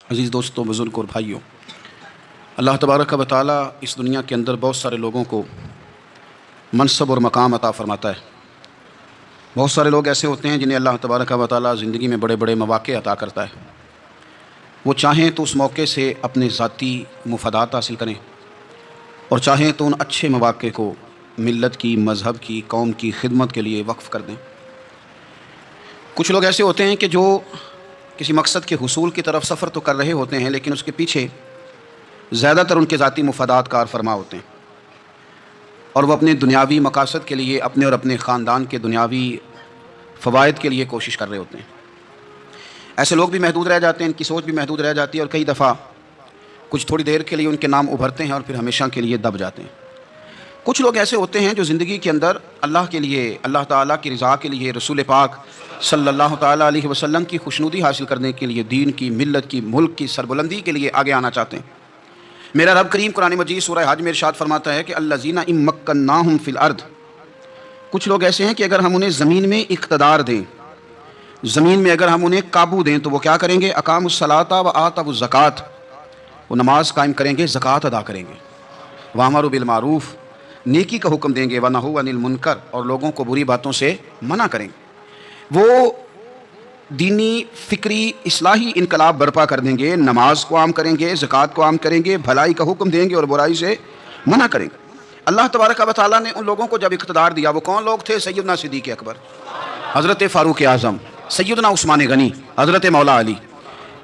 عزیز دوستوں، بزرگ اور بھائیوں، اللہ تبارک و تعالی اس دنیا کے اندر بہت سارے لوگوں کو منصب اور مقام عطا فرماتا ہے۔ بہت سارے لوگ ایسے ہوتے ہیں جنہیں اللہ تبارک و تعالی زندگی میں بڑے بڑے مواقع عطا کرتا ہے۔ وہ چاہیں تو اس موقع سے اپنے ذاتی مفادات حاصل کریں اور چاہیں تو ان اچھے مواقع کو ملت کی، مذہب کی، قوم کی خدمت کے لیے وقف کر دیں۔ کچھ لوگ ایسے ہوتے ہیں کہ جو کسی مقصد کے حصول کی طرف سفر تو کر رہے ہوتے ہیں، لیکن اس کے پیچھے زیادہ تر ان کے ذاتی مفادات کار فرما ہوتے ہیں، اور وہ اپنے دنیاوی مقاصد کے لیے، اپنے اور اپنے خاندان کے دنیاوی فوائد کے لیے کوشش کر رہے ہوتے ہیں۔ ایسے لوگ بھی محدود رہ جاتے ہیں، ان کی سوچ بھی محدود رہ جاتی ہے، اور کئی دفعہ کچھ تھوڑی دیر کے لیے ان کے نام ابھرتے ہیں اور پھر ہمیشہ کے لیے دب جاتے ہیں۔ کچھ لوگ ایسے ہوتے ہیں جو زندگی کے اندر اللہ کے لیے، اللہ تعالیٰ کی رضا کے لیے، رسول پاک صلی اللہ تعالیٰ علیہ وسلم کی خوشنودی حاصل کرنے کے لیے، دین کی، ملت کی، ملک کی سربلندی کے لیے آگے آنا چاہتے ہیں۔ میرا رب کریم قرآن مجید سورہ حج میں ارشاد فرماتا ہے کہ الذین ان مکناہم فی الارض، کچھ لوگ ایسے ہیں کہ اگر ہم انہیں زمین میں اقتدار دیں، زمین میں اگر ہم انہیں قابو دیں تو وہ کیا کریں گے؟ اقاموا الصلاۃ وآتوا الزکوٰۃ، وہ نماز قائم کریں گے، زکوٰۃ ادا کریں گے، وامروا بالمعروف، نیکی کا حکم دیں گے، ونہوا عن المنکر، اور لوگوں کو بری باتوں سے منع کریں گے۔ وہ دینی، فکری، اصلاحی انقلاب برپا کر دیں گے، نماز کو عام کریں گے، زکوٰۃ کو عام کریں گے، بھلائی کا حکم دیں گے اور برائی سے منع کریں گے۔ اللہ تبارک و تعالیٰ نے ان لوگوں کو جب اقتدار دیا، وہ کون لوگ تھے؟ سیدنا صدیق اکبر، حضرت فاروق اعظم، سیدنا عثمان غنی، حضرت مولا علی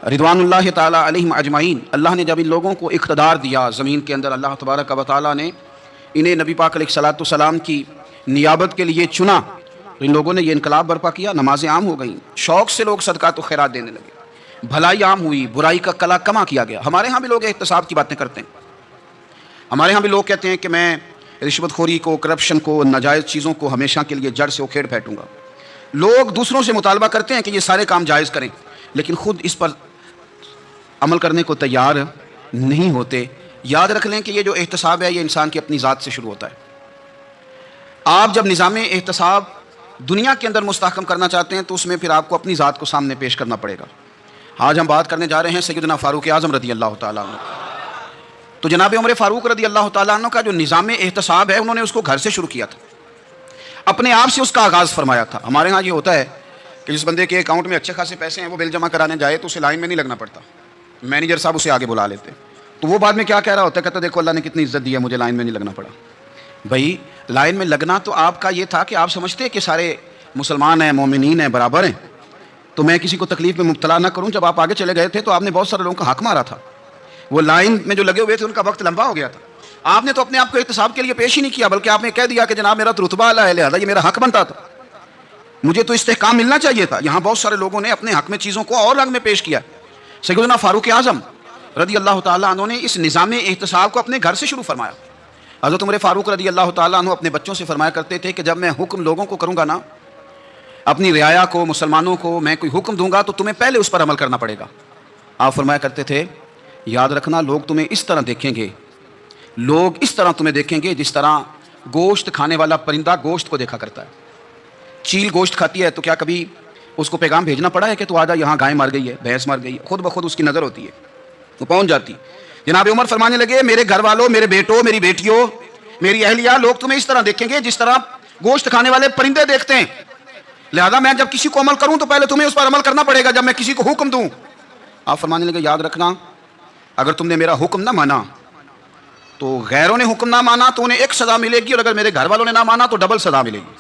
رضوان اللہ تعالیٰ علیہم اجمعین۔ اللہ نے جب ان لوگوں کو اقتدار دیا زمین کے اندر، اللہ تبارک و تعالیٰ نے انہیں نبی پاک علیہ الصلوۃ والسلام کی نیابت کے لیے چنا، تو ان لوگوں نے یہ انقلاب برپا کیا، نمازیں عام ہو گئیں، شوق سے لوگ صدقات و خیرات دینے لگے، بھلائی عام ہوئی، برائی کا کلا کما کیا گیا۔ ہمارے ہاں بھی لوگ احتساب کی باتیں کرتے ہیں، ہمارے ہاں بھی لوگ کہتے ہیں کہ میں رشوت خوری کو، کرپشن کو، ناجائز چیزوں کو ہمیشہ کے لیے جڑ سے اکھیڑ پھینٹوں گا۔ لوگ دوسروں سے مطالبہ کرتے ہیں کہ یہ سارے کام جائز کریں، لیکن خود اس پر عمل کرنے کو تیار نہیں ہوتے۔ یاد رکھ لیں کہ یہ جو احتساب ہے، یہ انسان کی اپنی ذات سے شروع ہوتا ہے۔ آپ جب نظام احتساب دنیا کے اندر مستحکم کرنا چاہتے ہیں تو اس میں پھر آپ کو اپنی ذات کو سامنے پیش کرنا پڑے گا۔ آج ہم بات کرنے جا رہے ہیں سیدنا فاروق اعظم رضی اللہ تعالیٰ عنہ۔ تو جناب عمر فاروق رضی اللہ تعالیٰ عنہ کا جو نظام احتساب ہے، انہوں نے اس کو گھر سے شروع کیا تھا، اپنے آپ سے اس کا آغاز فرمایا تھا۔ ہمارے ہاں یہ ہوتا ہے کہ جس بندے کے اکاؤنٹ میں اچھے خاصے پیسے ہیں، وہ بل جمع کرانے جائے تو اسے لائن میں نہیں لگنا پڑتا، مینیجر صاحب اسے آگے بلا لیتے، تو وہ بعد میں کیا کہہ رہا ہوتا ہے؟ کہتا دیکھو اللہ نے کتنی عزت دی ہے، مجھے لائن میں نہیں لگنا پڑا۔ بھائی لائن میں لگنا تو آپ کا یہ تھا کہ آپ سمجھتے کہ سارے مسلمان ہیں، مومنین ہیں، برابر ہیں، تو میں کسی کو تکلیف میں مبتلا نہ کروں۔ جب آپ آگے چلے گئے تھے تو آپ نے بہت سارے لوگوں کا حق مارا تھا، وہ لائن میں جو لگے ہوئے تھے ان کا وقت لمبا ہو گیا تھا، آپ نے تو اپنے آپ کو احتساب کے لیے پیش ہی نہیں کیا، بلکہ آپ نے کہہ دیا کہ جناب میرا تو رتبہ اعلیٰ ہے، لہٰذا یہ میرا حق بنتا تھا، مجھے تو استحکام ملنا چاہیے تھا۔ یہاں بہت سارے لوگوں نے اپنے حق میں چیزوں کو اور رنگ میں پیش کیا۔ سیدنا فاروق اعظم رضی اللہ تعالیٰ عنہ نے اس نظام احتساب کو اپنے گھر سے شروع فرمایا۔ حضرت عمر فاروق رضی اللہ تعالیٰ عنہ اپنے بچوں سے فرمایا کرتے تھے کہ جب میں حکم لوگوں کو کروں گا نا، اپنی رعایا کو، مسلمانوں کو میں کوئی حکم دوں گا تو تمہیں پہلے اس پر عمل کرنا پڑے گا۔ آپ فرمایا کرتے تھے یاد رکھنا لوگ تمہیں اس طرح دیکھیں گے، لوگ اس طرح تمہیں دیکھیں گے جس طرح گوشت کھانے والا پرندہ گوشت کو دیکھا کرتا ہے۔ چیل گوشت کھاتی ہے تو کیا کبھی اس کو پیغام بھیجنا پڑا ہے کہ تو آجا یہاں گائے مر گئی ہے، بھینس مر گئی ہے؟ خود بخود اس کی نظر ہوتی ہے، وہ پہنچ جاتی۔ جناب عمر فرمانے لگے میرے گھر والوں، میرے بیٹوں، میری بیٹیوں، میری اہلیہ، لوگ تمہیں اس طرح دیکھیں گے جس طرح گوشت کھانے والے پرندے دیکھتے ہیں، لہذا میں جب کسی کو عمل کروں تو پہلے تمہیں اس پر عمل کرنا پڑے گا جب میں کسی کو حکم دوں۔ آپ فرمانے لگے یاد رکھنا اگر تم نے میرا حکم نہ مانا تو غیروں نے حکم نہ مانا تو انہیں ایک سزا ملے گی، اور اگر میرے گھر والوں نے نہ مانا تو ڈبل سزا ملے گی،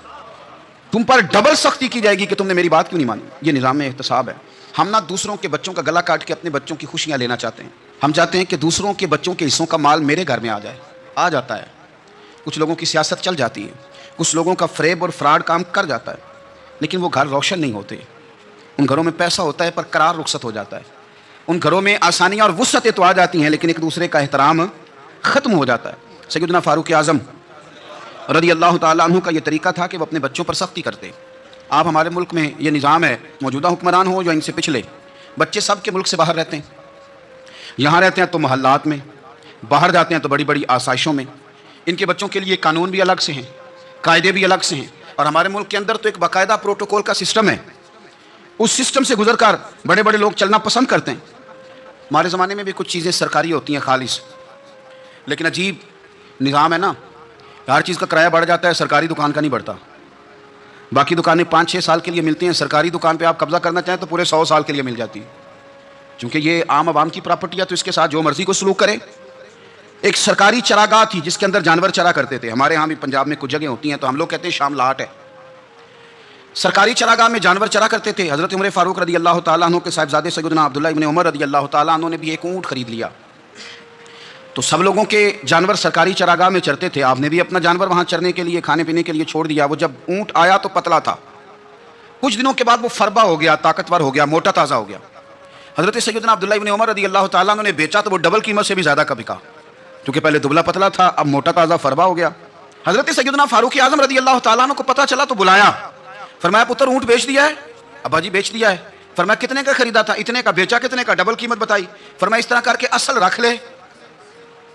تم پر ڈبل سختی کی جائے گی کہ تم نے میری بات کیوں نہیں مانی۔ یہ نظام احتساب ہے۔ ہم نہ دوسروں کے بچوں کا گلا کاٹ کے اپنے بچوں کی خوشیاں لینا چاہتے ہیں، ہم چاہتے ہیں کہ دوسروں کے بچوں کے حصوں کا مال میرے گھر میں آ جائے، آ جاتا ہے۔ کچھ لوگوں کی سیاست چل جاتی ہے، کچھ لوگوں کا فریب اور فراڈ کام کر جاتا ہے، لیکن وہ گھر روشن نہیں ہوتے۔ ان گھروں میں پیسہ ہوتا ہے پر قرار رخصت ہو جاتا ہے، ان گھروں میں آسانیاں اور وسعتیں تو آ جاتی ہیں لیکن ایک دوسرے کا احترام ختم ہو جاتا ہے۔ سیدنا فاروق اعظم رضی اللہ تعالیٰ عنہ کا یہ طریقہ تھا کہ وہ اپنے بچوں پر سختی کرتے۔ آپ ہمارے ملک میں یہ نظام ہے، موجودہ حکمران ہو یا ان سے پچھلے، بچے سب کے ملک سے باہر رہتے ہیں، یہاں رہتے ہیں تو محلات میں، باہر جاتے ہیں تو بڑی بڑی آسائشوں میں۔ ان کے بچوں کے لیے قانون بھی الگ سے ہیں، قاعدے بھی الگ سے ہیں، اور ہمارے ملک کے اندر تو ایک باقاعدہ پروٹوکول کا سسٹم ہے، اس سسٹم سے گزر کر بڑے بڑے لوگ چلنا پسند کرتے ہیں۔ ہمارے زمانے میں بھی کچھ چیزیں سرکاری ہوتی ہیں خالص، لیکن عجیب نظام ہے نا، ہر چیز کا کرایہ بڑھ جاتا ہے، سرکاری دکان کا نہیں بڑھتا۔ باقی دکانیں 5-6 سال کے لیے ملتی ہیں، سرکاری دکان پہ آپ قبضہ کرنا چاہیں تو پورے 100 سال کے لیے مل جاتی ہے، چونکہ یہ عام عوام کی پراپرٹی ہے تو اس کے ساتھ جو مرضی کو سلوک کرے۔ ایک سرکاری چراگاہ تھی جس کے اندر جانور چرا کرتے تھے، ہمارے ہاں بھی پنجاب میں کچھ جگہیں ہوتی ہیں تو ہم لوگ کہتے ہیں شام لاٹ ہے۔ سرکاری چراگاہ میں جانور چرا کرتے تھے۔ حضرت عمر فاروق رضی اللہ تعالیٰ عنہ کے صاحبزادے سیدنا عبداللہ ابن عمر رضی اللہ تعالیٰ عنہ نے بھی ایک اونٹ خرید لیا، تو سب لوگوں کے جانور سرکاری چراگاہ میں چرتے تھے، آپ نے بھی اپنا جانور وہاں چرنے کے لیے کھانے پینے کے لیے چھوڑ دیا۔ وہ جب اونٹ آیا تو پتلا تھا، کچھ دنوں کے بعد وہ فربا ہو گیا، طاقتور ہو گیا، موٹا تازہ ہو گیا۔ حضرت سیدنا عبداللہ ابن عمر رضی اللہ تعالیٰ عنہ نے بیچا تو وہ ڈبل قیمت سے بھی زیادہ کا بکا، کیونکہ پہلے دبلا پتلا تھا، اب موٹا تازہ فربا ہو گیا۔ حضرت سیدنا فاروق اعظم رضی اللہ تعالیٰ عنہ کو پتہ چلا تو بلایا، فرمایا پتر اونٹ بیچ دیا ہے؟ ابا جی بیچ دیا ہے۔ فرمایا کتنے کا خریدا تھا؟ اتنے کا۔ بیچا کتنے کا؟ ڈبل قیمت بتائی۔ فرمایا اس طرح کر کے اصل رکھ لے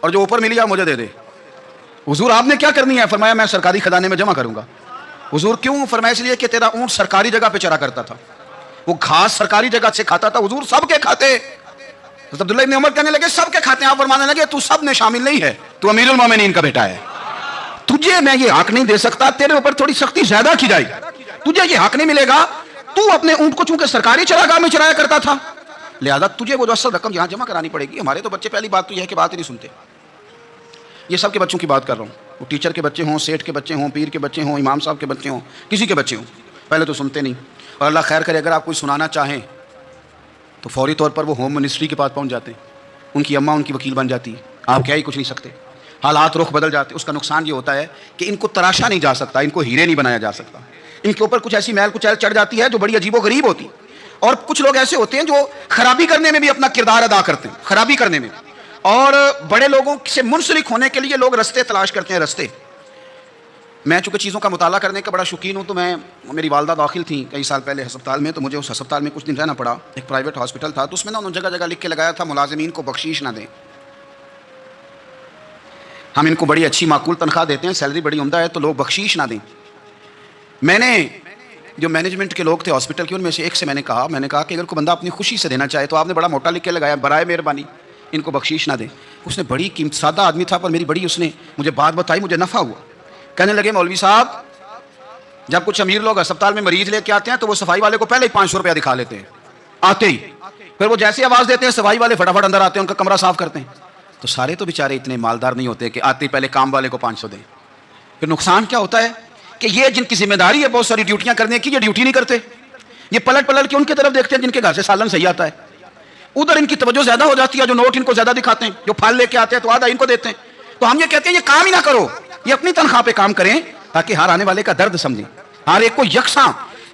اور جو اوپر ملی ہے مجھے دے دے۔ حضور آپ نے کیا کرنی ہے؟ فرمایا میں سرکاری خزانے میں جمع کروں گا۔ حضور کیوں؟ فرمایا اس لیے کہ تیرا اونٹ سرکاری جگہ پہ چرا کرتا تھا، وہ گھاس سرکاری جگہ سے کھاتا تھا۔ حضور سب کے کھاتے۔ حضرت عبداللہ ابن عمر کہنے لگے سب کے کھاتے ہیں۔ آپ فرمانے لگے تو سب میں شامل نہیں ہے، تو امیر المومنین کا بیٹا ہے، تجھے میں یہ حق نہیں دے سکتا، تیرے اوپر تھوڑی سختی زیادہ کی جائے، تجھے یہ حق نہیں ملے گا۔ تو اپنے اونٹ کو چونکہ سرکاری چراگاہ میں چرایا کرتا تھا، لہذا تجھے وہ جو اصل رقم یہاں جمع کرانی پڑے گی۔ ہمارے تو بچے پہلی بات تو یہ ہے کہ بات ہی نہیں سنتے۔ یہ سب کے بچوں کی بات کر رہا ہوں، وہ ٹیچر کے بچے ہوں، سیٹھ کے بچے ہوں، پیر کے بچے ہوں، امام صاحب کے بچے ہوں، کسی کے بچے ہوں، پہلے تو سنتے نہیں۔ اور اللہ خیر کرے اگر آپ کوئی سنانا چاہیں تو فوری طور پر وہ ہوم منسٹری کے پاس پہنچ جاتے ہیں، ان کی اماں ان کی وکیل بن جاتی ہے، آپ کیا ہی کچھ نہیں سکتے، حالات رخ بدل جاتے۔ اس کا نقصان یہ ہوتا ہے کہ ان کو تراشا نہیں جا سکتا، ان کو ہیرے نہیں بنایا جا سکتا، ان کے اوپر کچھ ایسی میل کچیل چڑھ جاتی ہے جو بڑی عجیب و غریب ہوتی۔ اور کچھ لوگ ایسے ہوتے ہیں جو خرابی کرنے میں بھی اپنا کردار ادا کرتے ہیں، خرابی کرنے میں، اور بڑے لوگوں سے منسلک ہونے کے لیے لوگ رستے تلاش کرتے ہیں۔ رستے، میں چونکہ چیزوں کا مطالعہ کرنے کا بڑا شوقین ہوں، تو میری والدہ داخل تھیں کئی سال پہلے ہسپتال میں، تو مجھے اس ہسپتال میں کچھ دن رہنا پڑا۔ ایک پرائیویٹ ہاسپٹل تھا، تو اس میں انہوں نے جگہ جگہ لکھ کے لگایا تھا ملازمین کو بخشیش نہ دیں، ہم ان کو بڑی اچھی معقول تنخواہ دیتے ہیں، سیلری بڑی عمدہ ہے، تو لوگ بخشیش نہ دیں۔ میں نے جو مینجمنٹ کے لوگ تھے ہاسپٹل کے، ان میں سے ایک سے میں نے کہا کہ اگر کوئی بندہ اپنی خوشی سے دینا چاہے تو آپ نے بڑا موٹا لکھ کے لگایا برائے مہربانی ان کو بخشیش نہ دیں۔ اس نے بڑی قیمت، سادہ آدمی تھا پر میری بڑی اس نے مجھے بات بتائی، مجھے نفع ہوا۔ کہنے لگے مولوی صاحب جب کچھ امیر لوگ اسپتال میں مریض لے کے آتے ہیں تو وہ صفائی والے کو پہلے ہی 500 روپیہ دکھا لیتے ہیں آتے ہی، پھر وہ جیسے آواز دیتے ہیں صفائی والے فٹافٹ اندر آتے ہیں، ان کا کمرہ صاف کرتے ہیں۔ تو سارے تو بیچارے اتنے مالدار نہیں ہوتے کہ آتے ہی پہلے کام والے کو 500 دیں۔ پھر نقصان کیا ہوتا ہے کہ یہ جن کی ذمہ داری ہے بہت ساری ڈیوٹیاں کرنے کی، یہ ڈیوٹی نہیں کرتے، یہ پلٹ کے ان کی طرف دیکھتے ہیں جن کے گھر سے سالن صحیح آتا ہے، ادھر ان کی توجہ زیادہ ہو جاتی ہے، جو نوٹ ان کو زیادہ دکھاتے ہیں، جو پھل لے کے آتے ہیں تو آدھا ان کو دیتے ہیں۔ تو ہم یہ کہتے ہیں یہ کام ہی نہ کرو، یہ اپنی تنخواہ پہ کام کریں تاکہ ہر آنے والے کا درد سمجھیں، ہر ایک کو یکساں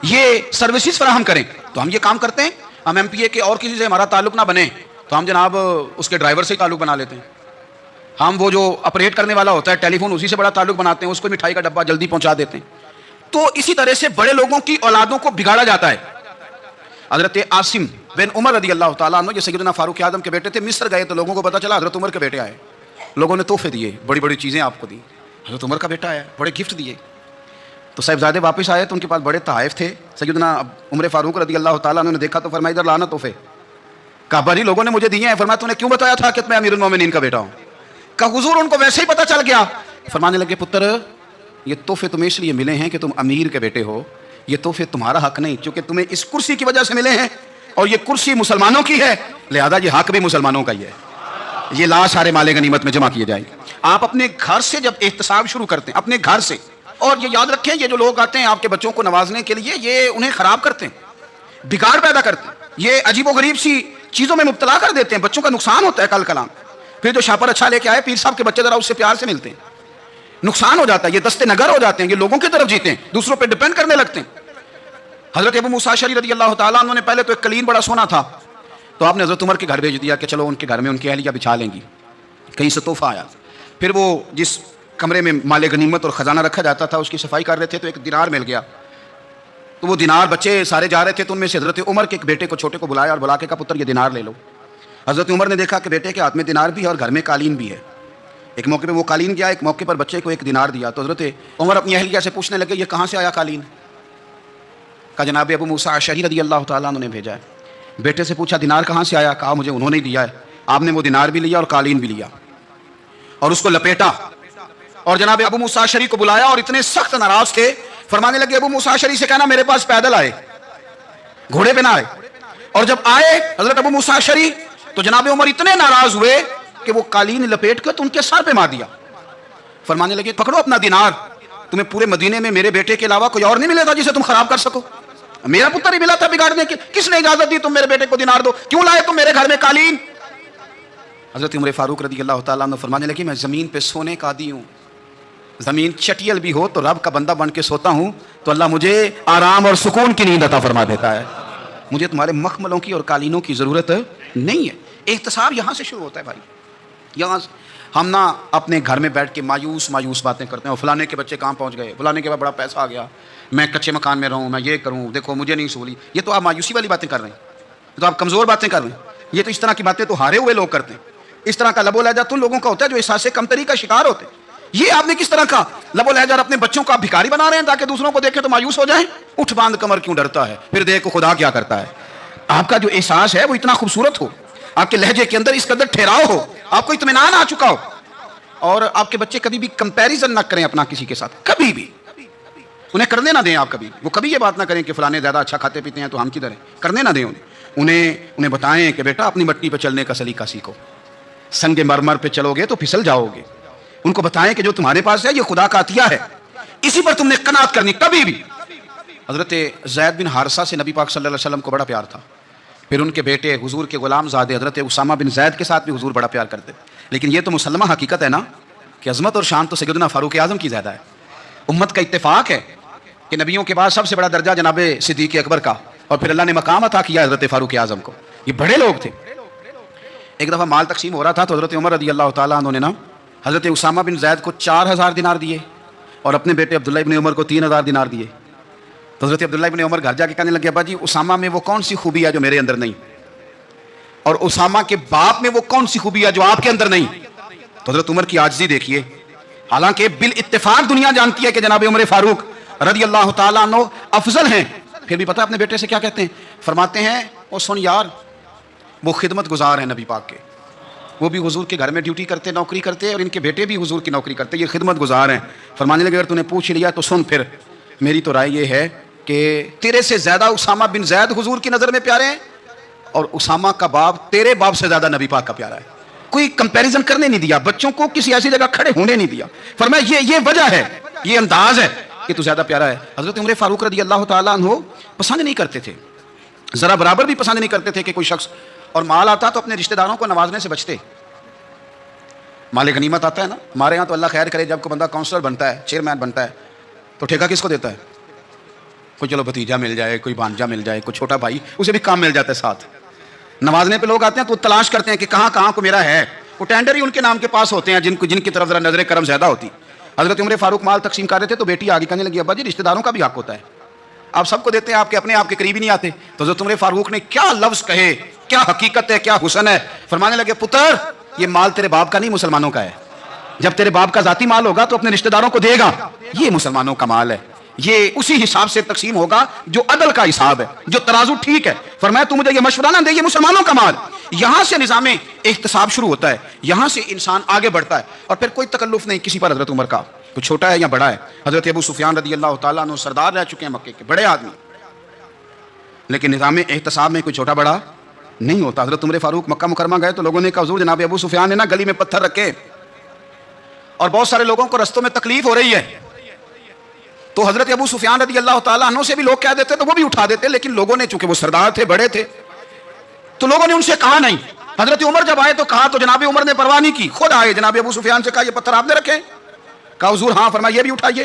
یہ سروسز فراہم کریں۔ تو ہم یہ کام کرتے ہیں، ہم ایم پی اے کے اور کسی سے ہمارا تعلق نہ بنے تو ہم جناب اس کے ڈرائیور سے ہی تعلق بنا لیتے ہیں، ہم وہ جو آپریٹ کرنے والا ہوتا ہے ٹیلی فون اسی سے بڑا تعلق بناتے ہیں، اس کو مٹھائی کا ڈبہ جلدی پہنچا دیتے ہیں۔ تو اسی طرح سے بڑے لوگوں کی اولادوں کو بگاڑا جاتا ہے۔ حضرت عاصم بن عمر رضی اللہ تعالیٰ عنہ یہ سیدنا فاروق اعظم کے بیٹے تھے، مصر گئے تو لوگوں کو پتہ چلا حضرت عمر کے بیٹے آئے، لوگوں نے تحفے دیے، بڑی بڑی چیزیں آپ کو دی، حضرت عمر کا بیٹا آیا، بڑے گفٹ دیے۔ تو صاحبزادے واپس آئے تو ان کے پاس بڑے تحائف تھے، سیدنا عمر فاروق رضی اللہ تعالیٰ عنہ نے دیکھا تو فرمایا ادھر لانا تحفے۔ کہا بھائی لوگوں نے مجھے دیے ہیں۔ فرمایا تو نے کیوں بتایا تھا کہ میں امیر المومنین کا بیٹا ہوں؟ کہا حضور ان کو ویسے ہی پتہ چل گیا۔ فرمانے لگے پتر یہ تحفے تمہیں اس لیے ملے ہیں کہ تم امیر کے بیٹے ہو، یہ تحفے تمہارا حق نہیں، چونکہ تمہیں اس کرسی کی وجہ سے ملے ہیں اور یہ کرسی مسلمانوں کی ہے، لہذا یہ حق بھی مسلمانوں کا ہی ہے، یہ لا سارے مال غنیمت میں جمع کیے جائے۔ آپ اپنے گھر سے جب احتساب شروع کرتے ہیں، اپنے گھر سے، اور یہ یاد رکھیں یہ جو لوگ آتے ہیں آپ کے بچوں کو نوازنے کے لیے یہ انہیں خراب کرتے ہیں، بگاڑ پیدا کرتے ہیں، یہ عجیب و غریب سی چیزوں میں مبتلا کر دیتے ہیں، بچوں کا نقصان ہوتا ہے کل کلام۔ پھر جو شاپر اچھا لے کے آئے پیر صاحب کے بچے ذرا اس سے پیار سے ملتے ہیں، نقصان ہو جاتا ہے، یہ دستے نگر ہو جاتے ہیں، یہ لوگوں کی طرف جیتے ہیں، دوسروں پہ ڈیپینڈ کرنے لگتے ہیں۔ حضرت ابو موسیٰ اشعری رضی اللہ تعالیٰ عنہ نے پہلے تو ایک قلین بڑا سونا تھا، تو آپ نے حضرت عمر کے گھر بھیج دیا کہ چلو ان کے گھر میں ان کی اہلیہ بچھا لیں گی، کہیں سے تحفہ آیا۔ پھر وہ جس کمرے میں مال غنیمت اور خزانہ رکھا جاتا تھا اس کی صفائی کر رہے تھے تو ایک دینار مل گیا، تو وہ دینار بچے سارے جا رہے تھے، تو ان میں سے حضرت عمر کے ایک بیٹے کو چھوٹے کو بلایا اور بلا کے کہا پتر یہ دینار لے لو۔ حضرت عمر نے دیکھا کہ بیٹے کے ہاتھ میں دینار بھی ہے اور گھر میں قالین بھی ہے، ایک موقع پہ وہ قالین گیا، ایک موقع پر بچے کو ایک دینار دیا، تو حضرت عمر اپنی اہلیہ سے پوچھنے لگے یہ کہاں سے آیا قالین؟ کہا جناب ابو موسیٰ اشعری رضی اللہ تعالیٰ عنہ نے بھیجا ہے۔ بیٹے سے پوچھا دینار کہاں سے آیا؟ کہا مجھے انہوں نے دیا ہے۔ آپ نے وہ دینار بھی لیا اور قالین بھی لیا اور اس کو لپیٹا اور جناب ابو موسیٰ اشعری کو بلایا اور اتنے سخت ناراض تھے، فرمانے لگے ابو موسیٰ اشعری سے کہنا میرے پاس پیدل آئے، گھوڑے پہ نہ آئے۔ اور جب آئے حضرت ابو موسیٰ اشعری تو جناب عمر اتنے ناراض ہوئے کہ وہ قالین لپیٹ کر تو ان کے سر پہ مار دیا۔ فرمانے لگے پکڑو اپنا دینار، تمہیں پورے مدینے میں میرے بیٹے کے علاوہ کوئی اور نہیں ملے گا جسے تم خراب کر سکو، میرا پتر ہی ملا تھا بگاڑنے کی، کس نے اجازت دی تم میرے بیٹے کو دینار دو؟ کیوں لائے تم میرے گھر میں قالین؟ حضرت عمر فاروق رضی اللہ تعالیٰ عنہ فرمانے لگے میں زمین پہ سونے کا عادی ہوں، زمین چٹیل بھی ہو تو رب کا بندہ بن کے سوتا ہوں تو اللہ مجھے آرام اور سکون کی نیند عطا فرما دیتا ہے، مجھے تمہارے مخملوں کی اور قالینوں کی ضرورت نہیں ہے۔ احتساب یہاں سے شروع ہوتا ہے بھائی، یہاں ہم نہ اپنے گھر میں بیٹھ کے مایوس باتیں کرتے ہیں، اور فلانے کے بچے کہاں پہنچ گئے، فلانے کے بعد بڑا پیسہ آ گیا، میں کچے مکان میں رہوں، میں یہ کروں، دیکھو مجھے نہیں سہولی۔ یہ تو آپ مایوسی والی باتیں کر رہے ہیں، یہ تو آپ کمزور باتیں کر رہے ہیں، یہ تو اس طرح کی باتیں تو ہارے ہوئے لوگ کرتے ہیں۔ اس طرح کا لب و لہجہ تو لوگوں کا ہوتا ہے جو احساس کمتری کا شکار ہوتے ہیں۔ یہ آپ نے کس طرح کا لب و لہجہ اپنے بچوں کو آپ بھکاری بنا رہے ہیں تاکہ دوسروں کو دیکھیں تو مایوس ہو جائیں؟ اٹھ باندھ کمر کیوں ڈرتا ہے، پھر دیکھو خدا کیا کرتا ہے۔ آپ کا جو احساس ہے وہ اتنا خوبصورت ہو، آپ کے لہجے کے اندر اس قدر ٹھہراؤ ہو، آپ کو اطمینان آ چکا ہو، اور آپ کے بچے کبھی بھی کمپیریزن نہ کریں اپنا کسی کے ساتھ، کبھی بھی انہیں کرنے نہ دیں۔ آپ وہ کبھی یہ بات نہ کریں کہ فلانے زیادہ اچھا کھاتے پیتے ہیں تو ہم کدھر ہیں، کرنے نہ دیں انہیں بتائیں کہ بیٹا اپنی مٹی پہ چلنے کا سلیقہ سیکھو، سنگ مرمر پہ چلو گے تو پھسل جاؤ گے۔ ان کو بتائیں کہ جو تمہارے پاس ہے یہ خدا کا عطیہ ہے، اسی پر تم نے قناعت کرنی کبھی بھی۔ حضرت زید بن حارثہ سے نبی پاک صلی اللہ علیہ وسلم کو بڑا پیار تھا، پھر ان کے بیٹے حضور کے غلام زادے حضرت اسامہ بن زید کے ساتھ بھی حضور بڑا پیار کرتے، لیکن یہ تو مسلمہ حقیقت ہے نا کہ عظمت اور شان تو سیدنا فاروق اعظم کی زیادہ ہے۔ امت کا اتفاق ہے کہ نبیوں کے بعد سب سے بڑا درجہ جناب صدیق اکبر کا، اور پھر اللہ نے مقام عطا کیا حضرت فاروق اعظم کو، یہ بڑے لوگ تھے۔ ایک دفعہ مال تقسیم ہو رہا تھا تو حضرت عمر رضی اللہ تعالیٰ عنہ نے نا حضرت اسامہ بن زید کو 4000 دینار دیے اور اپنے بیٹے عبداللہ ابن عمر کو 3000 دینار دیے۔ تو حضرت عبداللہ ابن عمر گھر جا کے کہنے لگے ابا جی اسامہ میں وہ کون سی خوبی ہے جو میرے اندر نہیں، اور اسامہ کے باپ میں وہ کون سی خوبی ہے جو آپ کے اندر نہیں؟ تو حضرت عمر کی عاجزی دیکھیے، حالانکہ بالاتفاق دنیا جانتی ہے کہ جناب عمر فاروق رضی اللہ تعالیٰ عنہ افضل ہیں، پھر بھی پتہ اپنے بیٹے سے کیا کہتے ہیں؟ فرماتے ہیں او سن یار وہ خدمت گزار ہیں نبی پاک کے، وہ بھی حضور کے گھر میں ڈیوٹی کرتے، نوکری کرتے، اور ان کے بیٹے بھی حضور کی نوکری کرتے، یہ خدمت گزار ہیں۔ فرمانے لگے اگر تو نے پوچھ لیا تو سن، پھر میری تو رائے یہ ہے کہ تیرے سے زیادہ اسامہ بن زید حضور کی نظر میں پیارے ہیں، اور اسامہ کا باپ تیرے باپ سے زیادہ نبی پاک کا پیارا ہے۔ کوئی کمپیریزن کرنے نہیں دیا، بچوں کو کسی ایسی جگہ کھڑے ہونے نہیں دیا، فرمایا یہ وجہ ہے، یہ انداز ہے کہ تو زیادہ پیارا ہے۔ حضرت عمر فاروق رضی اللہ تعالیٰ عنہ پسند نہیں کرتے تھے، ذرا برابر بھی پسند نہیں کرتے تھے کہ کوئی شخص اور مال آتا تو اپنے رشتہ داروں کو نوازنے سے بچتے۔ مال غنیمت آتا ہے نا ہمارے یہاں تو اللہ خیر کرے، جب کوئی بندہ کونسلر بنتا ہے، چیئرمین بنتا ہے تو ٹھیکہ کس کو دیتا ہے؟ کوئی چلو بھتیجا مل جائے، کوئی بھانجا مل جائے، کوئی چھوٹا بھائی، اسے بھی کام مل جاتا ہے ساتھ۔ نوازنے پہ لوگ آتے ہیں تو تلاش کرتے ہیں کہ کہاں کو میرا ہے، وہ ٹینڈر ہی ان کے نام کے پاس ہوتے ہیں جن کی طرف ذرا نظر کرم زیادہ ہوتی۔ حضرت عمر فاروق مال تقسیم کر رہے تھے تو بیٹی آگے کہنے لگی ابا جی رشتہ داروں کا بھی حق ہوتا ہے، آپ سب کو دیتے ہیں، آپ کے اپنے آپ کے قریب ہی نہیں آتے۔ تو حضرت عمر فاروق نے کیا لفظ کہے، کیا حقیقت ہے، کیا حسن ہے۔ فرمانے لگے پتر یہ مال تیرے باپ کا نہیں مسلمانوں کا ہے، جب تیرے باپ کا ذاتی مال ہوگا تو اپنے رشتہ داروں کو دے گا، یہ مسلمانوں کا مال ہے، یہ اسی حساب سے تقسیم ہوگا جو عدل کا حساب ہے، جو ترازو ٹھیک ہے۔ فرمایا تو مجھے یہ مشورہ نہ دے، یہ مسلمانوں کا مال۔ یہاں سے نظام احتساب شروع ہوتا ہے، یہاں سے انسان آگے بڑھتا ہے، اور پھر کوئی تکلف نہیں کسی پر حضرت عمر کا، کوئی چھوٹا ہے یا بڑا ہے۔ حضرت ابو سفیان رضی اللہ تعالیٰ عنہ سردار رہ چکے ہیں مکے کے، بڑے آدمی، لیکن نظام احتساب میں کوئی چھوٹا بڑا نہیں ہوتا۔ حضرت عمر فاروق مکہ مکرمہ گئے تو لوگوں نے کہا حضور جناب ابو سفیان نے نا گلی میں پتھر رکھے اور بہت سارے لوگوں کو رستوں میں تکلیف ہو رہی ہے، تو حضرت ابو سفیان رضی اللہ تعالیٰ عنہ سے بھی لوگ کہہ دیتے تو وہ بھی اٹھا دیتے، لیکن لوگوں نے چونکہ وہ سردار تھے، بڑے تھے، تو لوگوں نے ان سے کہا نہیں۔ حضرت عمر جب آئے تو کہا تو جناب عمر نے پرواہ نہیں کی، خود آئے جناب ابو سفیان سے کہا یہ پتھر آپ نے رکھے؟ کہا حضور ہاں۔ فرمایا یہ بھی اٹھائیے،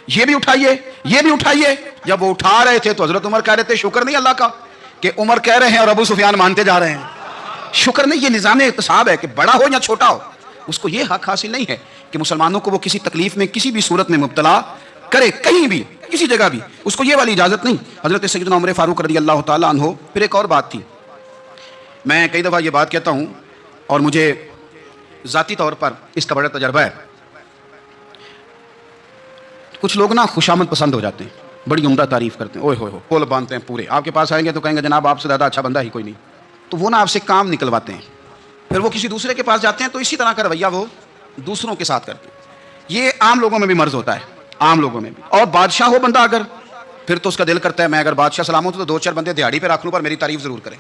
یہ بھی اٹھائیے، یہ بھی اٹھائیے۔ جب وہ اٹھا رہے تھے تو حضرت عمر کہہ رہے تھے شکر نہیں اللہ کا کہ عمر کہہ رہے ہیں اور ابو سفیان مانتے جا رہے ہیں، شکر نہیں۔ یہ نظام احتساب ہے کہ بڑا ہو یا چھوٹا ہو، اس کو یہ حق حاصل نہیں ہے کہ مسلمانوں کو وہ کسی تکلیف میں کسی بھی صورت میں مبتلا کرے، کہیں بھی کسی جگہ بھی، اس کو یہ والی اجازت نہیں۔ حضرت سیدنا عمر فاروق رضی اللہ تعالیٰ عنہ۔ پھر ایک اور بات تھی، میں کئی دفعہ یہ بات کہتا ہوں اور مجھے ذاتی طور پر اس کا بڑا تجربہ ہے، کچھ لوگ نا خوشامد پسند ہو جاتے ہیں، بڑی عمدہ تعریف کرتے ہیں، اوئے ہوئے ہو پول باندھتے ہیں پورے، آپ کے پاس آئیں گے تو کہیں گے جناب آپ سے زیادہ اچھا بندہ ہی کوئی نہیں، تو وہ نا آپ سے کام نکلواتے ہیں، پھر وہ کسی دوسرے کے پاس جاتے ہیں تو اسی طرح کا رویہ وہ دوسروں کے ساتھ کرتے ہیں۔ یہ عام لوگوں میں بھی مرض ہوتا ہے، عام لوگوں میں بھی۔ اور بادشاہ ہو بندہ اگر، پھر تو اس کا دل کرتا ہے میں اگر بادشاہ سلام ہوں تو دو چار بندے دیہڑی پہ رکھ لوں پر میری تعریف ضرور کریں،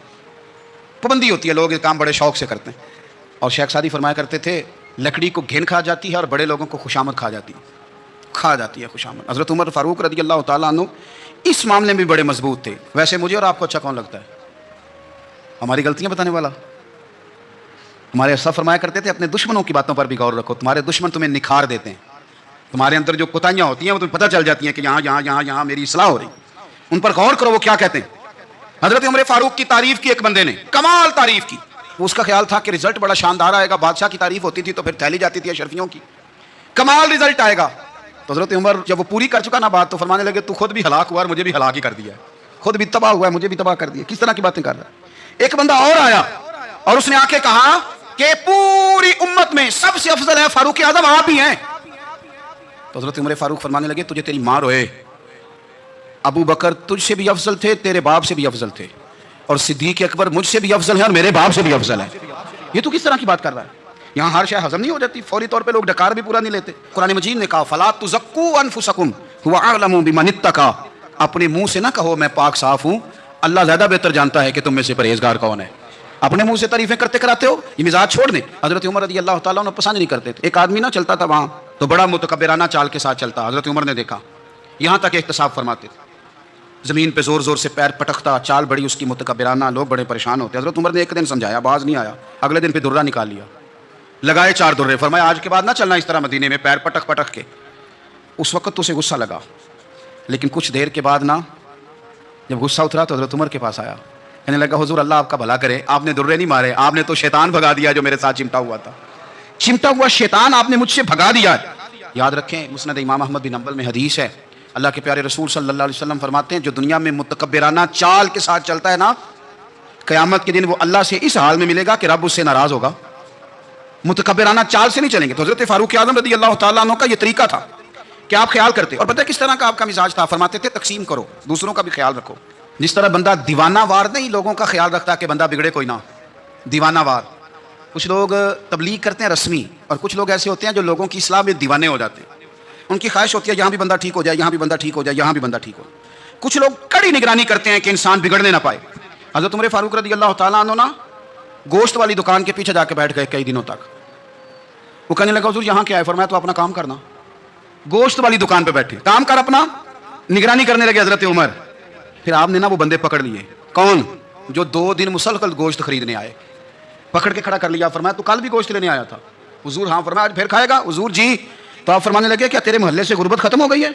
پابندی ہوتی ہے، لوگ یہ کام بڑے شوق سے کرتے ہیں۔ اور شیخ سعدی فرمایا کرتے تھے لکڑی کو گھن کھا جاتی ہے اور بڑے لوگوں کو خوشامد کھا جاتی ہے خوشامد۔ حضرت عمر فاروق رضی اللہ تعالیٰ عنہ اس معاملے میں بھی بڑے مضبوط تھے۔ ویسے مجھے اور آپ کو اچھا کون لگتا ہے؟ ہماری غلطیاں بتانے والا؟ ہمارے اسلاف فرمایا کرتے تھے اپنے دشمنوں کی باتوں پر بھی غور رکھو، تمہارے دشمن تمہیں نکھار دیتے ہیں، تمہارے اندر جو کوتاہیاں ہوتی ہیں وہ تمہیں پتہ چل جاتی ہیں کہ یہاں میری اصلاح ہو رہی، ان پر غور کرو وہ کیا کہتے ہیں۔ حضرت عمر فاروق کی تعریف کی ایک بندے نے، کمال تعریف کی، اس کا خیال تھا کہ رزلٹ بڑا شاندار آئے گا، بادشاہ کی تعریف ہوتی تھی تو پھر تھیلی جاتی تھی اشرفیوں کی، کمال رزلٹ آئے گا۔ تو حضرت عمر جب وہ پوری کر چکا نا بات تو فرمانے لگے تو خود بھی ہلاک ہوا اور مجھے بھی ہلاک ہی کر دیا، خود بھی تباہ ہوا ہے مجھے بھی تباہ کر دیا، کس طرح کی باتیں کر رہا ہے۔ ایک بندہ اور آیا اور اس نے آ کے کہا کہ پوری امت میں سب سے افضل ہے فاروق اعظم آپ ہی ہیں۔ تو حضرت عمر فاروق فرمانے لگے تجھے تیری ماں روئے، ابو بکر تجھ سے بھی افضل تھے، تیرے باپ سے بھی افضل تھے، اور صدیق اکبر مجھ سے بھی افضل ہیں اور میرے باپ سے بھی افضل ہیں۔ یہ تو کس طرح کی بات کر رہا ہے؟ یہاں ہر شے ہضم نہیں ہو جاتی، فوری طور پہ لوگ ڈکار بھی پورا نہیں لیتے۔ قرآن مجید نے کہا فلا تزکوا انفسکم هو اعلم بمن اتقى، اپنے منہ سے نہ کہو میں پاک صاف ہوں، اللہ زیادہ بہتر جانتا ہے کہ تم میں سے پرہیزگار کون ہے۔ اپنے منہ سے تعریفیں کرتے کراتے ہو، یہ مزاج چھوڑ دیں۔ حضرت عمر رضی اللہ تعالیٰ عنہ پسند نہیں کرتے تھے۔ ایک آدمی نہ چلتا تھا وہاں تو بڑا متکبرانہ چال کے ساتھ چلتا، حضرت عمر نے دیکھا، یہاں تک احتساب فرماتے تھے، زمین پہ زور زور سے پیر پٹکتا، چال بڑی اس کی متکبرانہ، لوگ بڑے پریشان ہوتے۔ حضرت عمر نے ایک دن سمجھایا، باز نہیں آیا، اگلے دن پہ درہ نکال لیا، لگائے 4 درے، فرمایا آج کے بعد نہ چلنا اس طرح مدینے میں پیر پٹک پٹک کے۔ اس وقت تو اسے غصہ لگا، لیکن کچھ دیر کے بعد نا جب غصہ اترا تو حضرت عمر کے پاس آیا، کہنے لگا حضور اللہ آپ کا بھلا کرے، آپ نے درے نہیں مارے، آپ نے تو شیطان بھگا دیا جو میرے ساتھ چمٹا ہوا تھا، چمٹا ہوا شیطان آپ نے مجھ سے بھگا دیا۔ یاد رکھیں مسند امام احمد بن حنبل میں حدیث ہے، اللہ کے پیارے رسول صلی اللہ علیہ وسلم فرماتے ہیں جو دنیا میں متکبرانہ چال کے ساتھ چلتا ہے نا، قیامت کے دن وہ اللہ سے اس حال میں ملے گا کہ رب اس سے ناراض ہوگا۔ متکبرانہ چال سے نہیں چلیں گے۔ تو حضرت فاروق اعظم رضی اللہ تعالیٰ عنہ کا یہ طریقہ تھا کہ آپ خیال کرتے، اور پتہ کس طرح کا آپ کا مزاج تھا، فرماتے تھے تقسیم کرو، دوسروں کا بھی خیال رکھو۔ جس طرح بندہ دیوانہ وار نہیں لوگوں کا خیال رکھتا کہ بندہ بگڑے کوئی نہ، دیوانہ وار۔ کچھ لوگ تبلیغ کرتے ہیں رسمی، اور کچھ لوگ ایسے ہوتے ہیں جو لوگوں کی اصلاح میں دیوانے ہو جاتے ہیں، ان کی خواہش ہوتی ہے یہاں بھی بندہ ٹھیک ہو جائے، یہاں بھی بندہ ٹھیک ہو جائے، یہاں بھی بندہ ٹھیک ہو جائے۔ کچھ لوگ کڑی نگرانی کرتے ہیں کہ انسان بگڑنے نہ پائے۔ حضرت عمر فاروق رضی اللہ تعالیٰ عنہ نا گوشت والی دکان کے پیچھے جا کے بیٹھ گئے کئی دنوں تک۔ وہ کہنے لگا حضور یہاں کیا ہے؟ فرمایا تو اپنا کام کرنا، گوشت والی دکان پہ بیٹھے کام کر اپنا، نگرانی کرنے لگے حضرت عمر۔ پھر آپ نے نا وہ بندے پکڑ لیے، کون؟ جو 2 دن مسلسل گوشت خریدنے آئے، پکڑ کے کھڑا کر لیا، فرمایا تو کل بھی گوشت لینے آیا تھا؟ حضور ہاں۔ فرمایا آج پھر کھائے گا؟ حضور جی۔ تو آپ فرمانے لگے کیا تیرے محلے سے غربت ختم ہو گئی ہے؟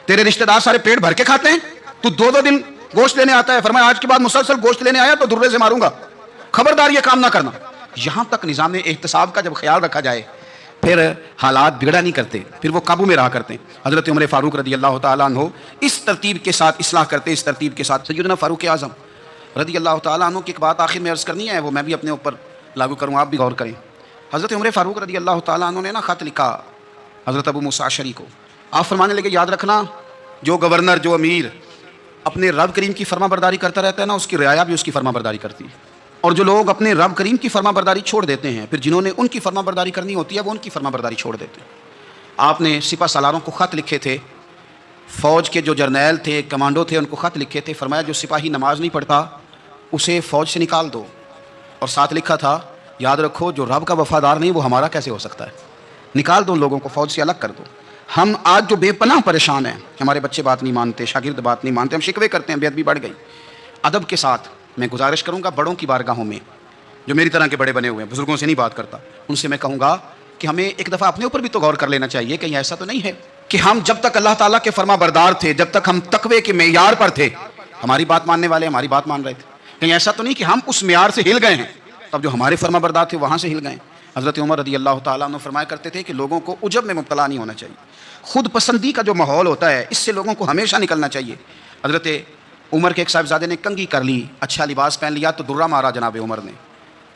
تیرے رشتہ دار سارے پیٹ بھر کے کھاتے ہیں، تو 2 دن گوشت لینے آتا ہے؟ فرمایا آج کے بعد مسلسل گوشت لینے آیا تو درے سے ماروں گا، خبردار یہ کام نہ کرنا۔ یہاں تک نظام احتساب کا جب خیال رکھا جائے پھر حالات بگڑا نہیں کرتے، پھر وہ قابو میں رہا کرتے ہیں۔ حضرت عمر فاروق رضی اللہ تعالیٰ عنہ اس ترتیب کے ساتھ اصلاح کرتے، اس ترتیب کے ساتھ۔ سیدنا فاروق اعظم رضی اللہ تعالیٰ عنہ کی ایک بات آخر میں عرض کرنی ہے، وہ میں بھی اپنے اوپر لاگو کروں، آپ بھی غور کریں۔ حضرت عمر فاروق رضی اللہ تعالیٰ عنہ نے نا خط لکھا حضرت ابو موسیٰ اشعری کو۔ آپ فرمانے لگے یاد رکھنا جو گورنر، جو امیر اپنے رب کریم کی فرما برداری کرتا رہتا ہے نا، اس کی رعایا بھی اس کی فرما برداری کرتی ہے، اور جو لوگ اپنے رب کریم کی فرما برداری چھوڑ دیتے ہیں، پھر جنہوں نے ان کی فرما برداری کرنی ہوتی ہے وہ ان کی فرما برداری چھوڑ دیتے ہیں۔ آپ نے سپہ سالاروں کو خط لکھے تھے، فوج کے جو جرنیل تھے، کمانڈو تھے، ان کو خط لکھے تھے، فرمایا جو سپاہی نماز نہیں پڑھتا اسے فوج سے نکال دو، اور ساتھ لکھا تھا یاد رکھو جو رب کا وفادار نہیں وہ ہمارا کیسے ہو سکتا ہے، نکال دو ان لوگوں کو، فوج سے الگ کر دو۔ ہم آج جو بے پناہ پریشان ہیں، ہمارے بچے بات نہیں مانتے، شاگرد بات نہیں مانتے، ہم شکوے کرتے ہیں، بے ادبی بڑھ گئی۔ ادب کے ساتھ میں گزارش کروں گا بڑوں کی بارگاہوں میں، جو میری طرح کے بڑے بنے ہوئے ہیں، بزرگوں سے نہیں بات کرتا، ان سے میں کہوں گا کہ ہمیں ایک دفعہ اپنے اوپر بھی تو غور کر لینا چاہیے، کہیں ایسا تو نہیں ہے کہ ہم جب تک اللہ تعالیٰ کے فرما بردار تھے، جب تک ہم تقوی کے معیار پر تھے، ہماری بات ماننے والے ہماری بات مان رہے تھے، کہیں ایسا تو نہیں کہ ہم اس معیار سے ہل گئے ہیں، تب جو ہمارے فرما بردار تھے وہاں سے ہل گئے۔ حضرت عمر رضی اللہ تعالیٰ عنہ فرمایا کرتے تھے کہ لوگوں کو عجب میں مبتلا نہیں ہونا چاہیے، خود پسندی کا جو ماحول ہوتا ہے اس سے لوگوں کو ہمیشہ نکلنا چاہیے۔ حضرت عمر کے ایک صاحبزادے نے کنگھی کر لی، اچھا لباس پہن لیا تو درہ مارا جناب عمر نے،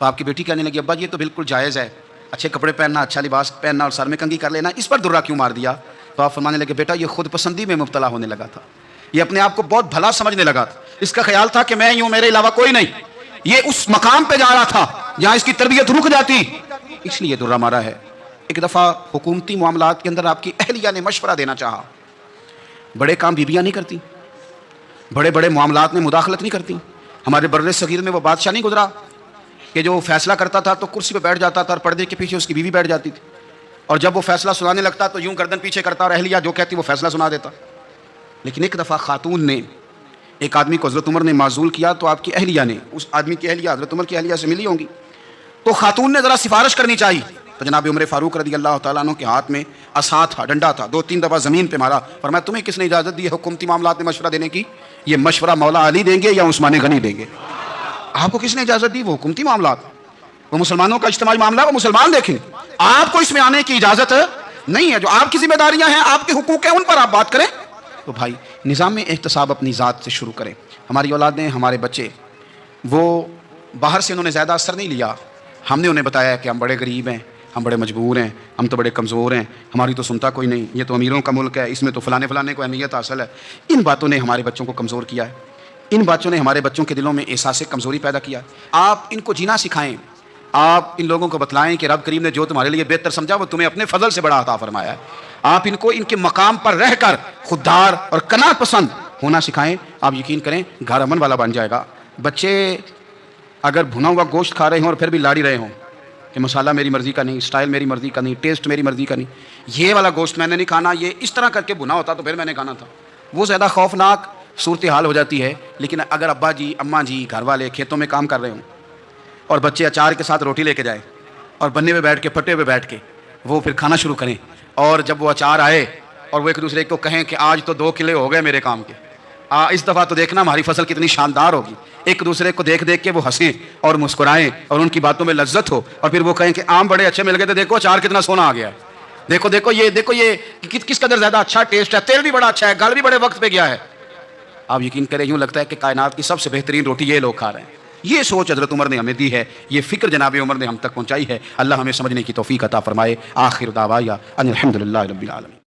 تو آپ کی بیٹی کہنے لگی ابا یہ تو بالکل جائز ہے، اچھے کپڑے پہننا، اچھا لباس پہننا اور سر میں کنگھی کر لینا، اس پر درہ کیوں مار دیا؟ تو آپ فرمانے لگے بیٹا یہ خود پسندی میں مبتلا ہونے لگا تھا، یہ اپنے آپ کو بہت بھلا سمجھنے لگا تھا، اس کا خیال تھا کہ میں ہی ہوں، میرے علاوہ کوئی نہیں. یہ اس مقام پہ جا رہا تھا جہاں اس کی تربیت رک جاتی، اس لیے درہ مارا ہے. ایک دفعہ حکومتی معاملات کے اندر آپ کی اہلیہ نے مشورہ دینا چاہا. بڑے کام بیویاں نہیں کرتی، بڑے بڑے معاملات میں مداخلت نہیں کرتی. ہمارے بر صغیر میں وہ بادشاہ نہیں گزرا کہ جو فیصلہ کرتا تھا تو کرسی پہ بیٹھ جاتا تھا اور پردے کے پیچھے اس کی بیوی بیٹھ جاتی تھی، اور جب وہ فیصلہ سنانے لگتا تو یوں گردن پیچھے کرتا اور اہلیہ جو کہتی وہ فیصلہ سنا دیتا. لیکن ایک دفعہ خاتون نے ایک آدمی کو حضرت عمر نے معزول کیا، تو آپ کی اہلیہ نے اس آدمی کی اہلیہ حضرت عمر کی اہلیہ سے ملی ہوں گی، تو خاتون نے ذرا سفارش کرنی چاہیے. تو جناب عمر فاروق رضی اللہ تعالیٰ عنہ کے ہاتھ میں عصا تھا، ڈنڈا تھا، 2-3 دفعہ زمین پہ مارا. فرمایا تمہیں کس نے اجازت دی ہے حکومتی معاملات میں مشورہ دینے کی؟ یہ مشورہ مولا علی دیں گے یا عثمان غنی دیں گے؟ آپ کو کس نے اجازت دی؟ وہ حکومتی معاملات، وہ مسلمانوں کا اجتماعی معاملہ، وہ مسلمان دیکھیں. آپ کو اس میں آنے کی اجازت نہیں ہے. جو آپ کی ذمہ داریاں ہیں، آپ کے حقوق ہیں، ان پر آپ بات کریں. تو بھائی نظام احتساب اپنی ذات سے شروع کریں. ہماری اولادیں، ہمارے بچے، وہ باہر سے انہوں نے زیادہ اثر نہیں لیا. ہم نے انہیں بتایا کہ ہم بڑے غریب ہیں، ہم بڑے مجبور ہیں، ہم تو بڑے کمزور ہیں، ہماری تو سنتا کوئی نہیں، یہ تو امیروں کا ملک ہے، اس میں تو فلانے فلانے کو اہمیت حاصل ہے. ان باتوں نے ہمارے بچوں کو کمزور کیا ہے. ان باتوں نے ہمارے بچوں کے دلوں میں احساس کمزوری پیدا کیا. آپ ان کو جینا سکھائیں. آپ ان لوگوں کو بتلائیں کہ رب کریم نے جو تمہارے لیے بہتر سمجھا وہ تمہیں اپنے فضل سے بڑا عطا فرمایا ہے. آپ ان کو ان کے مقام پر رہ کر خوددار اور قناعت پسند ہونا سکھائیں. آپ یقین کریں گھر امن والا بن جائے گا. بچے اگر بھنا ہوا گوشت کھا رہے ہوں اور پھر بھی لاڑی رہے ہوں کہ مسالہ میری مرضی کا نہیں، اسٹائل میری مرضی کا نہیں، ٹیسٹ میری مرضی کا نہیں، یہ والا گوشت میں نے نہیں کھانا، یہ اس طرح کر کے بھنا ہوتا تو پھر میں نے کھانا تھا، وہ زیادہ خوفناک صورتحال ہو جاتی ہے. لیکن اگر ابا جی، اماں جی، گھر والے کھیتوں میں کام کر رہے ہوں اور بچے اچار کے ساتھ روٹی لے کے جائیں اور بننے پہ بیٹھ کے، پٹے پہ بیٹھ کے وہ پھر کھانا شروع کریں، اور جب وہ اچار آئے اور وہ ایک دوسرے کو کہیں کہ آج تو 2 کلے ہو گئے میرے کام کے، اس دفعہ تو دیکھنا ہماری فصل کتنی شاندار ہوگی. ایک دوسرے کو دیکھ دیکھ کے وہ ہنسیں اور مسکرائیں اور ان کی باتوں میں لذت ہو، اور پھر وہ کہیں کہ آم بڑے اچھے مل گئے تھے، دیکھو اچار کتنا سونا آ گیا ہے، دیکھو یہ کس قدر زیادہ اچھا ٹیسٹ ہے، تیل بھی بڑا اچھا ہے، گل بھی بڑے وقت پہ گیا ہے. آپ یقین کریں یوں لگتا ہے کہ کائنات کی سب سے بہترین روٹی یہ لوگ کھا رہے ہیں. یہ سوچ حضرت عمر نے ہمیں دی ہے، یہ فکر جناب عمر نے ہم تک پہنچائی ہے. اللہ ہمیں سمجھنے کی توفیق عطا فرمائے. آخر دعوایا ان الحمدللہ رب العالمین.